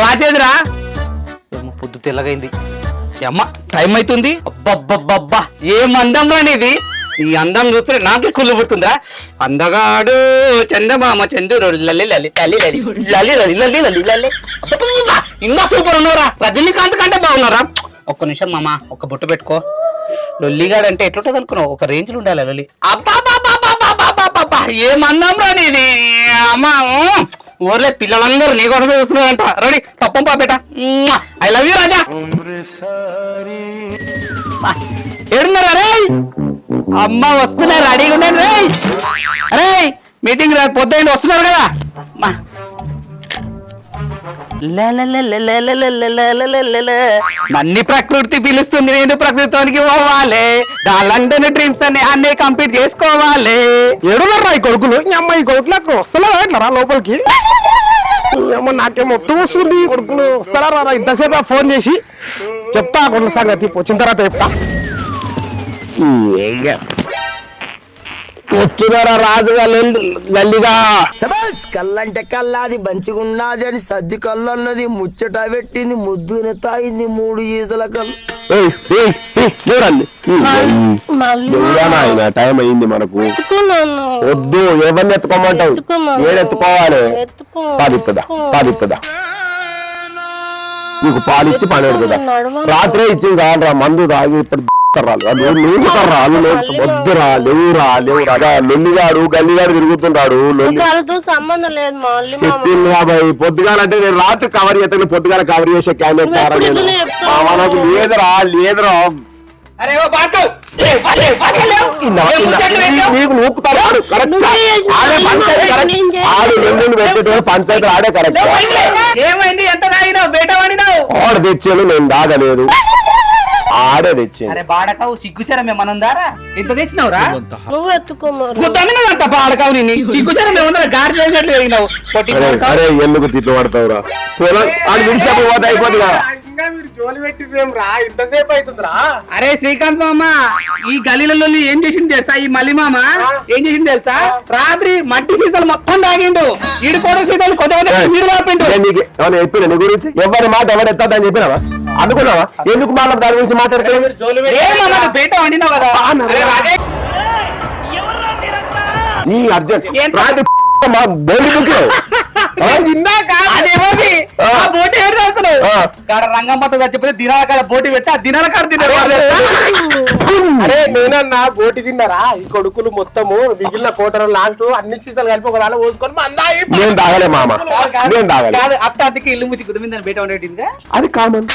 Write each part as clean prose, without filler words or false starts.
వాచేదిరా పొద్దు తెల్లగైంది అమ్మ టైం అవుతుంది. అబ్బబ్బబ్బబ్బా ఏం అందం రానిది. ఈ అందం చూస్తే నాకే కుళ్ళు పుడుతుందిరా. అందగాడు చందమామ చంద్రుడు లల్లి లల్లి తల్లి లల్లి లల్లి లల్లి లల్లి లల్లి లల్లి. ఇంకా సూపర్ ఉన్నారా. రజనీకాంత్ కంటే బాగున్నారా. ఒక్క నిమిషం మామ ఒక్క బొట్టు పెట్టుకో. లొల్లిగాడు అంటే ఎట్లుంటది అనుకున్నావు. ఒక రేంజ్ లో ఉండాలి లొల్లి. అబ్బా ఏం అందం రానిది. అమ్మ ఊర్లే పిల్లలందరూ నీకోసమే చూస్తున్నారంట. రెడీ తప్పం పాపేట. ఐ లవ్ యూ రాజా. ఏడున్నారా రే. అమ్మ వస్తున్నారు రెడీగా ఉండండి రే. అరే మీటింగ్ పొద్దున్న వస్తున్నారు కదా. నన్ను ప్రకృతి పిలుస్తుంది నేను ప్రకృతికి పోవాలి. నా లండన్ డ్రీమ్స్ అన్ని కంప్లీట్ చేసుకోవాలి. ఏడున్నారా ఈ కొడుకులు. ఈ అమ్మాయి కొడుకులకు వస్తలేదా ఇట్లా లోపలికి. నాకేం మొత్తం వస్తుంది. కొడుకులు వస్తారా రా. ఇంతసేపు ఫోన్ చేసి చెప్తా కొడుకు సంగతి. వచ్చిన తర్వాత చెప్తా. వస్తున్నారా రాజుగా గల్లిగా. కళ్ళంటే కల్లాది మంచిగున్నది అని సర్ది కళ్ళన్నది ముచ్చట పెట్టింది ముద్దునే తాగింది 3 ఈతల కళ్ళు. చూడండి టైం అయింది మనకు. వద్దు ఎవరిని ఎత్తుకోమంటావు. ఏడెత్తుకోవాలి. పాలిప్పుదా నీకు పాలిచ్చి పని పెడుతుందా. రాత్రే ఇచ్చింది చాలరా. మందు తాగి ఇప్పుడు వద్దురా లేవురా లొల్లిగాడు గల్లిగాడు తిరుగుతుంటాడు. చెప్పింది కాబట్టి పొద్దుగాలంటే నేను రాత్రి కవర్ చేస్తాను. పొద్దుగాల కవర్ చేసే క్యాండిడేట్ మనకు లేదురా. నీకు నూకుతాడు పంచాయతీ ఆడే కరెక్ట్. ఏమైంది ఎంత తాగినావు బేట వాడినావు. ఆడ తెచ్చాను నేను దాగలేదు. ఆడే తెచ్చి బాడకావు సిగ్గుచరం ఏమన్నా దారా. ఎంత తెచ్చినావురా. నువ్వు బాడకావు నీ సిగ్గుచరం ఏమన్నా గాడి చేసినట్లు ఎరిగినావు. అరే ఎందుకు తిట్లు పడతావురా. విడిసేపు పోతే అయిపోతుంది కదా. మీరు జోలి పెట్టిరేం రా. ఇంతసేపు అవుతుందిరా. అరే శ్రీకాంత్ మామ ఈ గలీలలో ఏం చేసింది తెలుసా. ఈ మల్లి మామ ఏం చేసింది తెలుసా. రాత్రి మట్టి సీసాలు మొత్తం తాగిండు. ఈడు కూడా సీసాలు కొత్త నీరు తాపిండు. చెప్పిన నీ గురించి ఎవరి మాట ఎవరు ఎత్తాదని చెప్పినావా. అనుకున్నావా. ఎందుకు మాట దాని గురించి మాట్లాడుతున్నావు. బేట వండినావు కదా. ఈ అర్జెంట్ రంగం పట్ట చచ్చిపోతే దినాల కాడ బోటి పెట్టి ఆ దినాల కాడ తిన్నారు. అరే నేనన్నా బోటి తిన్నారా. ఈ కొడుకులు మొత్తము మిగిలిన కోటరు లాస్ట్ అన్ని సీసాలు కలిపి ఒక రాళ్ళ పోసుకొని నేను తాగలే మామ. నేను తాగలే. అత్తాకి ఇల్లు ముసి కుదిరి మీద బేట ఉండేటిందిగా. అది కామన్.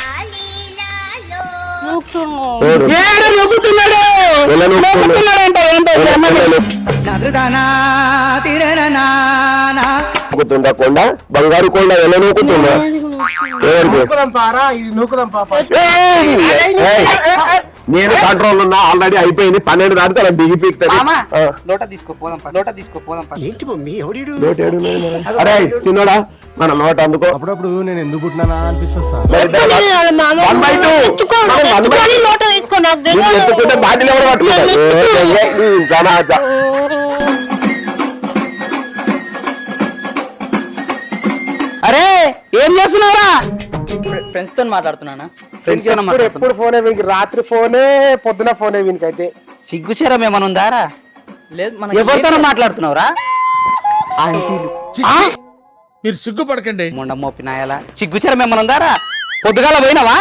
కొండ బంగారు కొండ ఎలా నూకుతుందా. నేను కంట్రోల్ ఉన్నా. ఆల్రెడీ అయిపోయింది. 12 దాటితే అలా దిగి పీకుతాడు. లోట తీసుకోపోదాం. అరే చిన్నోడా మన లోట అందుకో. అప్పుడప్పుడు నేను ఎందుకు పుట్టినా అనిపిస్తా. బాటిల్ ఎవరు పట్టుకుంటారు. అరే ఏం చేస్తున్నారా. ఫ్రెండ్స్ తో మాట్లాడుతున్నానా. ఎప్పుడు ఫోనే వీనికి. రాత్రి ఫోనే పొద్దున ఫోనే వీనికైతే. సిగ్గుచరం ఏమన్నా ఉందారా. లేదు ఎవరితోనో మాట్లాడుతున్నావురా. మీరు సిగ్గుపడకండి. మొండ మోపినాయలా సిగ్గుచరం ఏమన్నా ఉందారా. పొద్దుగాల పోయినావా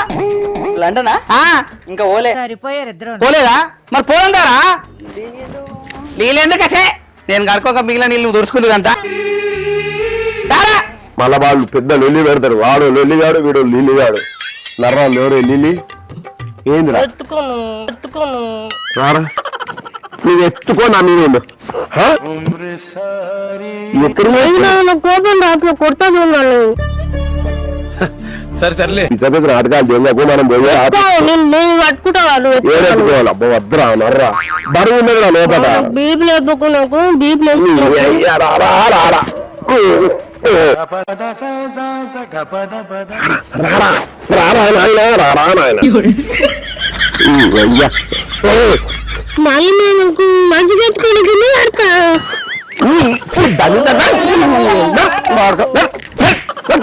లండనా. ఇంకా పోలేదా మరి పోదారా. నీళ్ళెందుకసే నేను కడుకోక మిగిలిన నీళ్ళు దుడుచుకుంది అంతా. మళ్ళా వాళ్ళు పెద్ద లొల్లి పెడతారు. వాడు లొల్లిగాడు వీడు లిల్లిగాడు. నర్రాలు ఎవరు లిల్లి ఏందిరా. రారా నువ్వు ఎత్తుకో నా మీద సరే సర్లే నాటకాలు దొంగకు మనం ఏడెత్తుకోవాలి. అబ్బో వద్దురా నర్రా బరువు ఉన్నదిరా లోపల.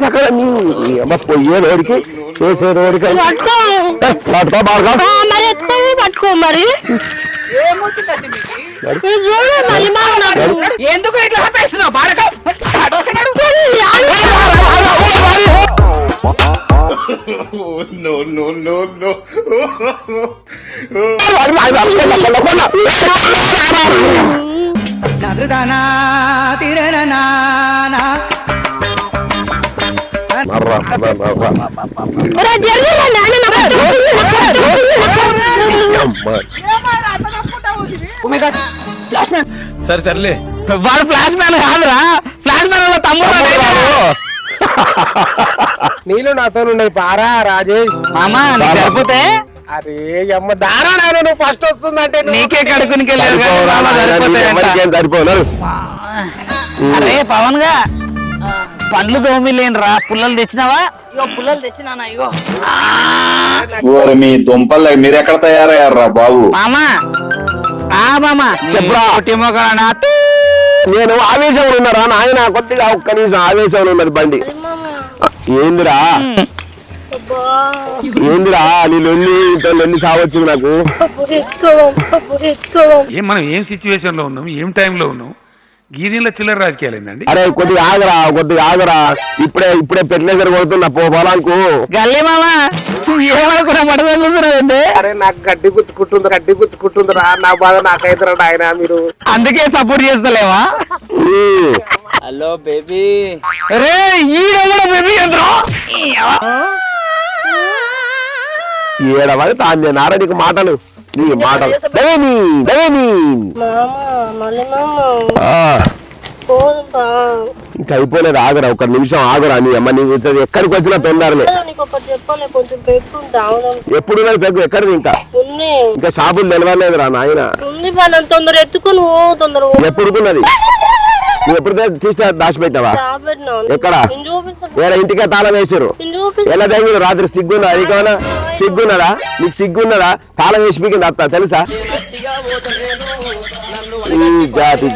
సకల పొయ్యే రోడికి చేసే రోడికి పట్టుకో బాగా మరి ఎత్తుకొని పట్టుకో మరి ఎందుకు ఇట్లా ఆపేస్తున్నావు బాడక సరే సర్లే వాడు ఫ్లాష్ మ్యాన్ కాదురా ఫ్లాష్ మ్యాన్ తమ్ముడు నీళ్ళు నాతో ఉన్నాయి పారా రాజేష్. మామా నీకు సరిపోతే అరే అమ్మ దారా నాయన నువ్వు ఫస్ట్ వస్తుందంటే నీకే కడుకునికి వెళ్ళారు కానీ మామ సరిపోతాయంట. సరిపోన్నారు. అరే పవన్ గా పండ్లు దోమిలేనురా పుల్లలు తెచ్చినావా? ఇగో పుల్లలు తెచ్చినానా ఇగో మీ దుంపలు మీరు ఎక్కడ తయారయ్యారా బాబు? మామా మామా చెప్పురా. నేను ఆవేశంలో ఉన్నారా నాయన? కొద్దిగా ఒక్క నిమిషం ఆవేశంలో ఉన్నది బండి. ఏందిరా ఏందిరా నీ లొల్లి ఇంత లొల్లి సావచ్చింది నాకు. మనం ఏం సిచ్యువేషన్ లో ఉన్నాం, ఏం టైంలో ఉన్నాం, గీదీల చిల్లర రాజకీయాలు ఏందండి? అరే కొద్దిగా ఆగరా ఇప్పుడే ఫెర్టిలైజర్ కొడుతున్నా పొలానికి. గల్లీ మామా ఏమనుకున్నా మడదండి. అరే నాకు గడ్డి గుచ్చుకుంటుందిరా నా బాధ నాకైతే ఆయన మీరు అందుకే సపోర్ట్ చేస్తలేవా? హలో బేబీ రే ఈ బేబీ ఎంద్రో ఏడవది తాను నారా నీకు మాటలు నీ మాటలు ఇంకా అయిపోలేదు. ఆగరా ఒక నిమిషం ఆగరా. నీ అమ్మ నీ ఎక్కడికి వచ్చినా తొందరలే. ఎప్పుడు పెగ్గు ఎక్కడిది? ఇంకా షాపులు నిలవలేదురా నాయన. తొందర ఎత్తుకుని తొందర ఎప్పుడుకున్నది? నువ్వు ఎప్పుడు తీస్తే దాచిపెట్టావా? ఎక్కడ? వేరే ఇంటికే తాళం వేసారు. ఎలా తగ్గింది రాత్రి? సిగ్గున్నదా నీకేమన్నా? సిగ్గున్నదా నీకు? సిగ్గున్నదా? తాళం వేసి పీకింది అత్త తెలుసా? ఈ జాతి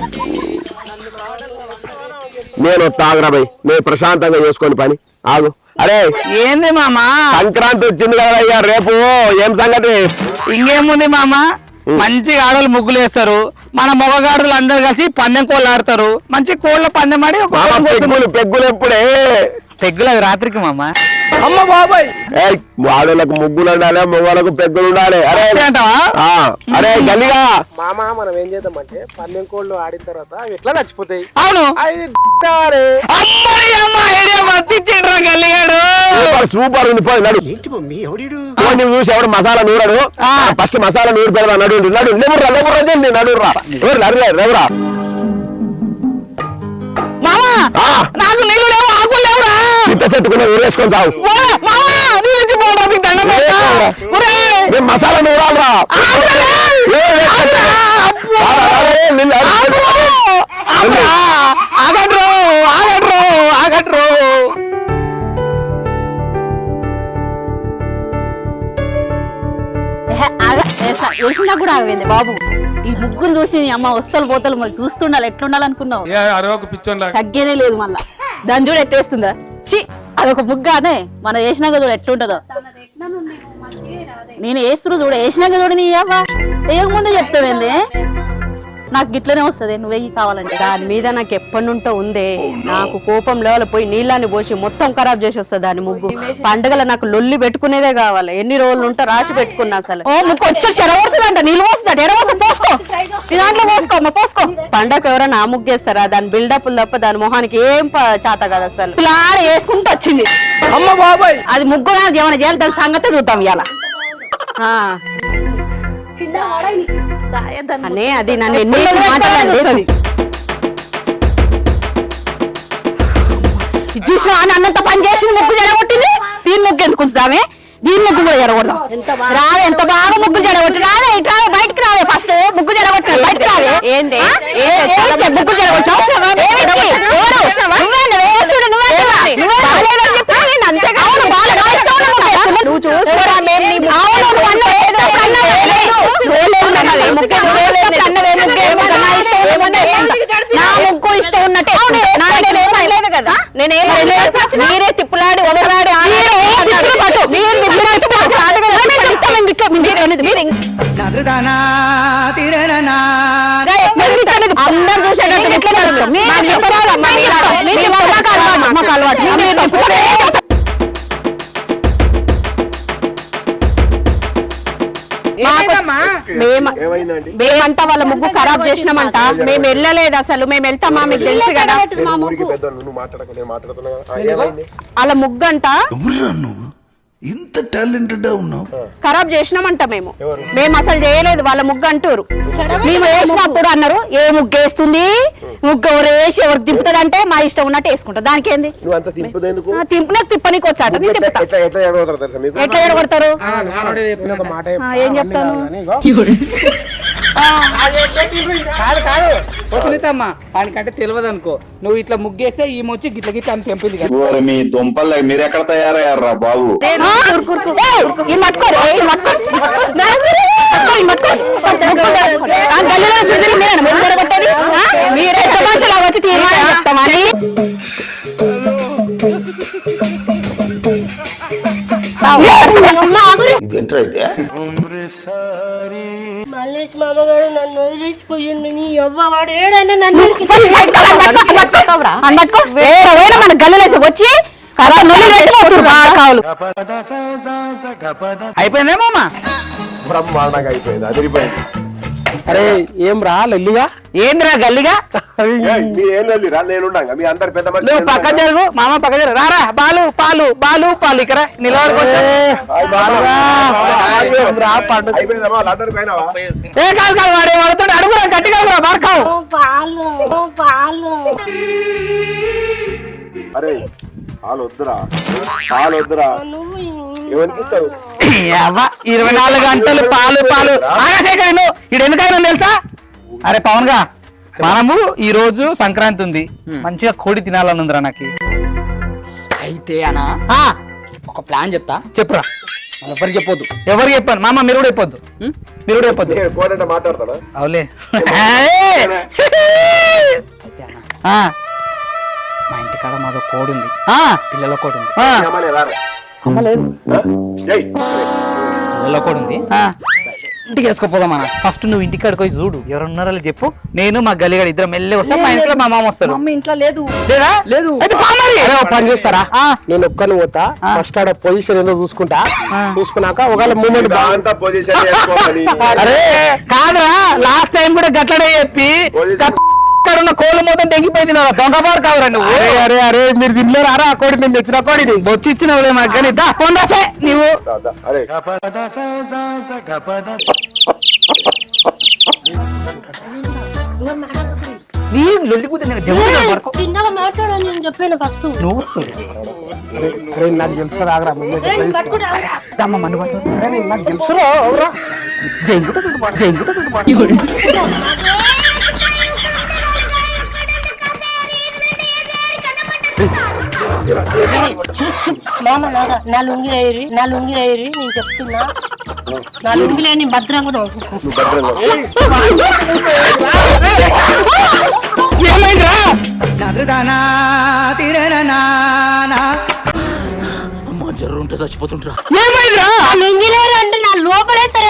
నేను తాగరా భయ్. నేను ప్రశాంతంగా చేసుకోండి పని. ఆగు. అరే ఏంది మామా? సంక్రాంతి వచ్చింది కదా అయ్యా రేపు. ఏం సంగతి? ఇంకేముంది మామా, మంచిగా ఆడలు ముగ్గులు వేస్తారు. మన మగగాడులు అందరు కలిసి పందెం కోళ్ళు ఆడతారు. మంచి కోళ్ళ పందెం ఆడి పెగ్గులు ఎప్పుడే? పెగ్గులు అవి రాత్రికి మామా. అమ్మ బాబాయ్ ఆడలకు ముగ్గులు ఉండాలి, మగవాళ్ళకు పెగ్గులు ఉండాలి. అరే అరే గల్లిగా మామ మనం ఏం చేద్దామంటే పందెం కోళ్ళు ఆడిన తర్వాత అవి ఎట్లా చచ్చిపోతాయి. అవును గల్లిగాడు సూపర్ ఉంది. పోయి నడు. నువ్వు చూసి ఎవడు మసాలా నూరాడు? ఫస్ట్ మసాలా నూరు పెడదా. నడురా ఎవరా మామా నాకు నీళ్ళు లేవు, ఆకులు లేవురా. ఇంత చెట్టుకున్న ఊరేసుకొని చావు. మసాలా నూరాలరా. ఆగట్రో వేసినా కూడా ఆగవేంది బాబు. ఈ ముగ్గును చూసి నీ అమ్మ వస్తలు పోతలు మళ్ళీ చూస్తుండాలి. ఎట్లుండాలనుకున్నావు? తగ్గేదే లేదు. మళ్ళా దాని చూడు ఎట్టేస్తుందా? చి అదొక ముగ్గానే మనం వేసినాక చూడు ఎట్లుంటదో. నేను వేస్తున్నా చూడు, వేసినాక చూడు. నీ అవ్వ వేయక ముందు చెప్తావేంది? నాకు గిట్లనే వస్తుంది. నువ్వు వెయ్యి కావాలంటే. దాని మీద నాకు ఎప్పటి నుంటో ఉందే. నాకు కోపం లెవెల్ పోయి నీళ్ళని పోసి మొత్తం ఖరాబ్ చేసి వస్తుంది దాని ముగ్గు. పండుగల నాకు లొల్లి పెట్టుకునేదే కావాలి. ఎన్ని రోజులు ఉంటే రాసి పెట్టుకున్నా అసలు. ఓ ముగ్గు వచ్చి చెరగొడుతుందంట. నీళ్ళు పోస్తుందంట. ఎడవసం పోసుకో, నీ దాంట్లో పోసుకో, పోసుకో. పండగ ఎవరైనా ఆ ముగ్గేస్తారా? దాని బిల్డప్ తప్ప దాని మొహానికి ఏం చేత కదా అసలు. ప్లాన్ వేసుకుంటూ వచ్చింది. అమ్మ బాబాయ్ అది ముగ్గు ఏమైనా చేయాలి, దాని సంగతే చూద్దాం ఇవాళ. అనే అది నన్ను ఎన్ని మాట్లాడాలి. చూసిన అన్నంత పని చేసింది, ముగ్గు జరగొట్టింది. దీని ముగ్గు ఎందుకు ఉంచుదామే? దీని ముగ్గు కూడా జరగొడదాం. రావే, ఎంత బాగా ముగ్గు జరగొట్టి. రావే ఇట్లా బయటకు రావే. ఫస్ట్ ముగ్గు జరగొట్టిన బయటకు రావే. ఏంది ముగ్గు జరగొట్టావు? నువ్వు చూసుకోరా. నా ముగ్గు ఇష్టం ఉన్నట్టే. మీరే అందరు చూసేటట్టు ఎట్లా జరుగుతుంది? మాకు అలవాటు. ఏమైందండి? మేమంతా వాళ్ళ ముగ్గు ఖరాబ్ చేసినామంట. మేము వెళ్ళలేదు అసలు. మేము వెళ్తామా మీకు తెలుసు కదా. ఊరికి పెద్ద నువ్వు మాట్లాడకు, నేను మాట్లాడుతున్నా కదా. ఏమైంది? వాళ్ళ ముగ్గు అంట నువ్వు ఇంత టాలెంటెడ్ ఉన్నావు. ఖరాబ్ చేసినామంట. మేము అసలు చేయలేదు. వాళ్ళ ముగ్గు అంటారు. మేము వేసినప్పుడు అన్నారు ఏ ముగ్గు వేస్తుంది, ముగ్గు ఎవరు వేసి ఎవరికి తిప్పుతుంది అంటే మా ఇష్టం ఉన్నట్టు వేసుకుంటాం. దానికి ఏంది? నువ్వు అంత తింపుదేందుకు? తింపునకు తిప్పనికి వచ్చాట. నేను తిప్పుతా. ఎట్లా ఎడగొడతారు తెలుసా మీకు? ఎట్లా ఎడగొడతారు? ఏం చెప్తాను? కాదు కాదు వసలితమ్మా వానికంటే తెలియదు అనుకో. నువ్వు ఇట్లా ముగ్గేస్తే ఈ మొచ్చి గిట్ల గిట్ల అని తెంపింది కదా. ఓరి మీ దుంపల్లకి మీరు ఎక్కడ తయారయ్యారా బాబు? మీరే తమాషలా వచ్చి తీర్మానం చెప్తామని. ఇదేంట్రా అయితే? మల్లేష్ మామగారు నన్ను వదిలేసిపోయిండు. నీ అవ్వవాడు ఏడైనా నన్ను మన గల్లలేసి వచ్చి అయిపోయిందేమమ్మా. బ్రహ్మాండంగా అయిపోయింది, అదిరిపోయింది. అరే ఏం రా లల్లిగా ఏంద్రా గల్లిగా? మీ ఏం రా, నేనుండగా మీ అందరు పెద్ద మనిషి. నువ్వు పక్క జరుగు మామ, పక్క జరుగు. రారా బాలు పాలు బాలు పాలు ఇక్కడ నిలబడుకోవచ్చు. అయిపోయిందమ్మా, లండన్ పోయినావా? ఏ కాదు కాదు వాడే వాడుతో అడుగురా గట్టిగా మార్కావు. పాలు పాలు అరే పాలు వద్దురా, పాలు వద్దురా. ఎవరికి ఇస్తావు? 24 గంటలు పాలు పాలు. ఆగశేఖర్ నువ్వు ఇడు ఎందుకైనా తెలుసా? అరే పవన్ గా, మనము ఈ రోజు సంక్రాంతి ఉంది, మంచిగా కోడి తినాలని ఉందిరా నాకు. అయితే అనా ఒక ప్లాన్ చెప్తా. చెప్పురా. ఎవరికి చెప్పొద్దు. ఎవరు చెప్పాను మామ, మీరు కూడా చెప్పొద్దు. మీరు కూడా చెప్పొద్దు. కోడంటే మాట్లాడతాడా? అవులే. మా ఇంటికాడ మాదో కోడి ఉంది, పిల్లల కోడి ఉంది. పిల్లల కోడి ఉంది. ఇంటికి వేసుకోపోదాం అన్న. ఫస్ట్ నువ్వు ఇంటికాడికి పోయి చూడు ఎవరున్నారో చెప్పు. నేను మా గల్లిగాడు ఇద్దరం వెళ్ళి వస్తాం. మా ఇంట్లో మా మామ వస్తారు. మమ్మీ ఇంట్లో లేదు. లేదా? లేదు. పని చేస్తారా? నేను ఒక్కని పోతా, ఫస్ట్ ఆడ పొజిషన్ ఏదో చూసుకుంటా. చూసుకున్నాక ఒకవేళ మూమెంట్ అంతా పొజిషన్ చేసుకోవాలి. అరే కాదురా, లాస్ట్ టైం కూడా గట్లడే చెప్పి ఉన్న కోళ్ళు మొత్తం తెగిపోయింది. దొంగబారు కావురా నువ్వు. అరే అరే అరే మీరు తినలేరు అరా ఆ కోడి, నేను తెచ్చిన కోడిని బొచ్చి ఇచ్చినవులే మాకు కానీ దా కొందాసే నువ్వు. అరే నీ లొల్లిపోతే చిన్నగా మాట్లాడాలి నేను చెప్పాను ఫస్ట్. నువ్వు అరే నాకు తెలుసు రాగరా పట్టుకుంటా నాకు తెలుసురా అవురా మామ నా లుంగి రైరి నేను చెప్తున్నా. నా లుంగిలే నేను భద్రంగా జర్రుంటే చచ్చిపోతుంటా. ఏమైందిరా? లుంగిలేరు అంటే నా లోపలే సరే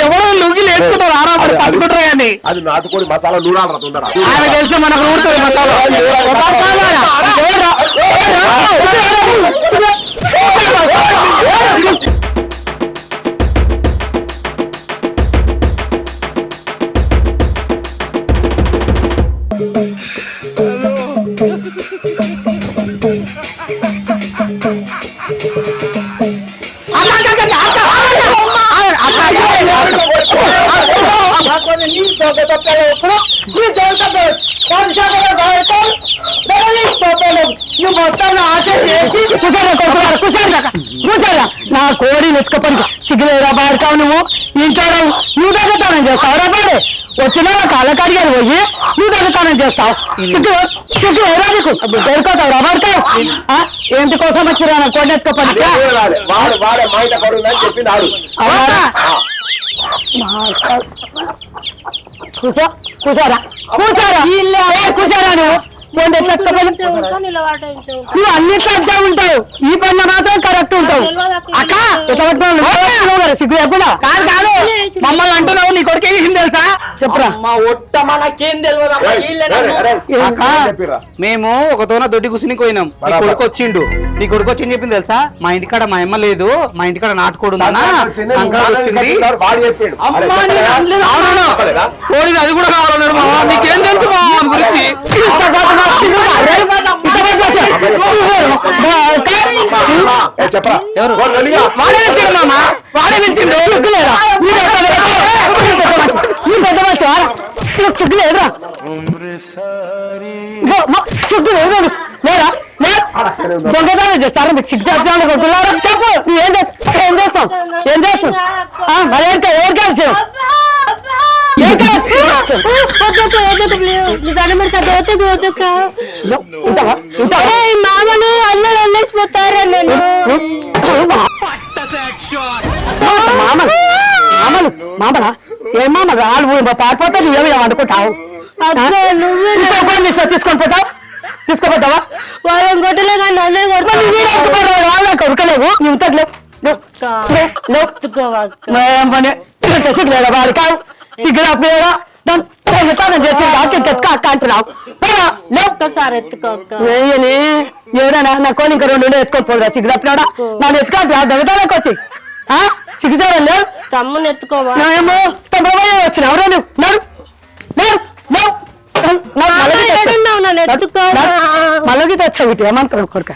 ఎవరో లుంగి లేసుకుంటారు ఆరామని పట్టుకుంటారు కానీ అది నాటుకోడి మసాలా నూరాలరా తొందర. ఆయన తెలిసి మనకు ఊరుతుంది మసాలా. నా కోడి నెత్తుకపోయి సిగ్గులేరా బాడుతావు నువ్వు. ఇంట్లో నువ్వు దొంగతనం చేస్తావు రా బాడే. వచ్చిన కాళ్ళ కడిగారు పోయి నువ్వు దొంగతనం చేస్తావు. సిగ్గు ఏరా నీకు దొరుకుతావు రా బాడుతావు. ఏంటి కోసం వచ్చిరా నా కోడి నెత్తుకపోయి? వాడు వాడే మాట కొడుందని చెప్పింది ఆడు. కూర్చోరా కూర్చోరా కూర్చోరా నువ్వు పోండి ఎట్లా ఎత్తుకపోయి నువ్వు అన్నిట్లో అడ్డా ఉంటావు ఈ పని మాత్రం కరెక్ట్ ఉంటావు అక్క ఎట్లా పట్టుకున్నావు సిగ్గు లేకుండా కాదు కాదు మమ్మల్ని అంటున్నావు నీ కొడుకు ఏం తెలుసా చెప్పురా మా ఒట్ట మనకేం తెలియదు మేము ఒకతోన దొడ్డి కూర్చుని పోయినాం నీ కొడుకు వచ్చిండు నీ కొడుకు వచ్చింది చెప్పింది తెలుసా మా ఇంటికాడ మా అమ్మ లేదు మా ఇంటికాడ నాటుకోడు కోడి అది కూడా కావాలన్నాడు మా నీకేం తెలుసు మా గురించి ఎవరు వాడే వెళ్తాడు మామ వాడే వెళ్తాడు చుగ్గు లేదురా చుగ్గు లేదు లేరా దొంగతనం చేస్తారా మీకు శిక్ష కొట్టున్నారా చెప్పు నువ్వేం ఏం చేస్తావు ఏం చేస్తావు మరి ఎవరికా వచ్చావు మామలు అందరూ వెళ్ళేసిపోతారా నేను మామలు మామలు మామలా ఏం మామ వాళ్ళు పారిపోతే నువ్వేమి వండుకుంటావు తీసుకొని పోతావు తీసుకోపోతావా వాళ్ళని కొట్టలే కానీ నన్నే వాళ్ళకి ఉరకలేవు నువ్వు సిగ్గు లేదా వాడు కావు సిగ్గు రాకపోయారా చేసి అక్క అంటున్నావు ఒక్కసారి ఎత్తుకోక ఎవరైనా నా కోని ఇంకా 2 ఎత్తుకోకపోదా సిగ్గు తప్పినాడా నన్ను ఎత్తుకోవాలి దొంగతనానికి వచ్చి సిగ్గుచారా లేవు తమ్ముని ఎత్తుకోవా ఏమో వచ్చిన ఎవరో నన్ను ఎత్తుకో మళ్ళీ వచ్చావు ఏమంటాడు కొడుక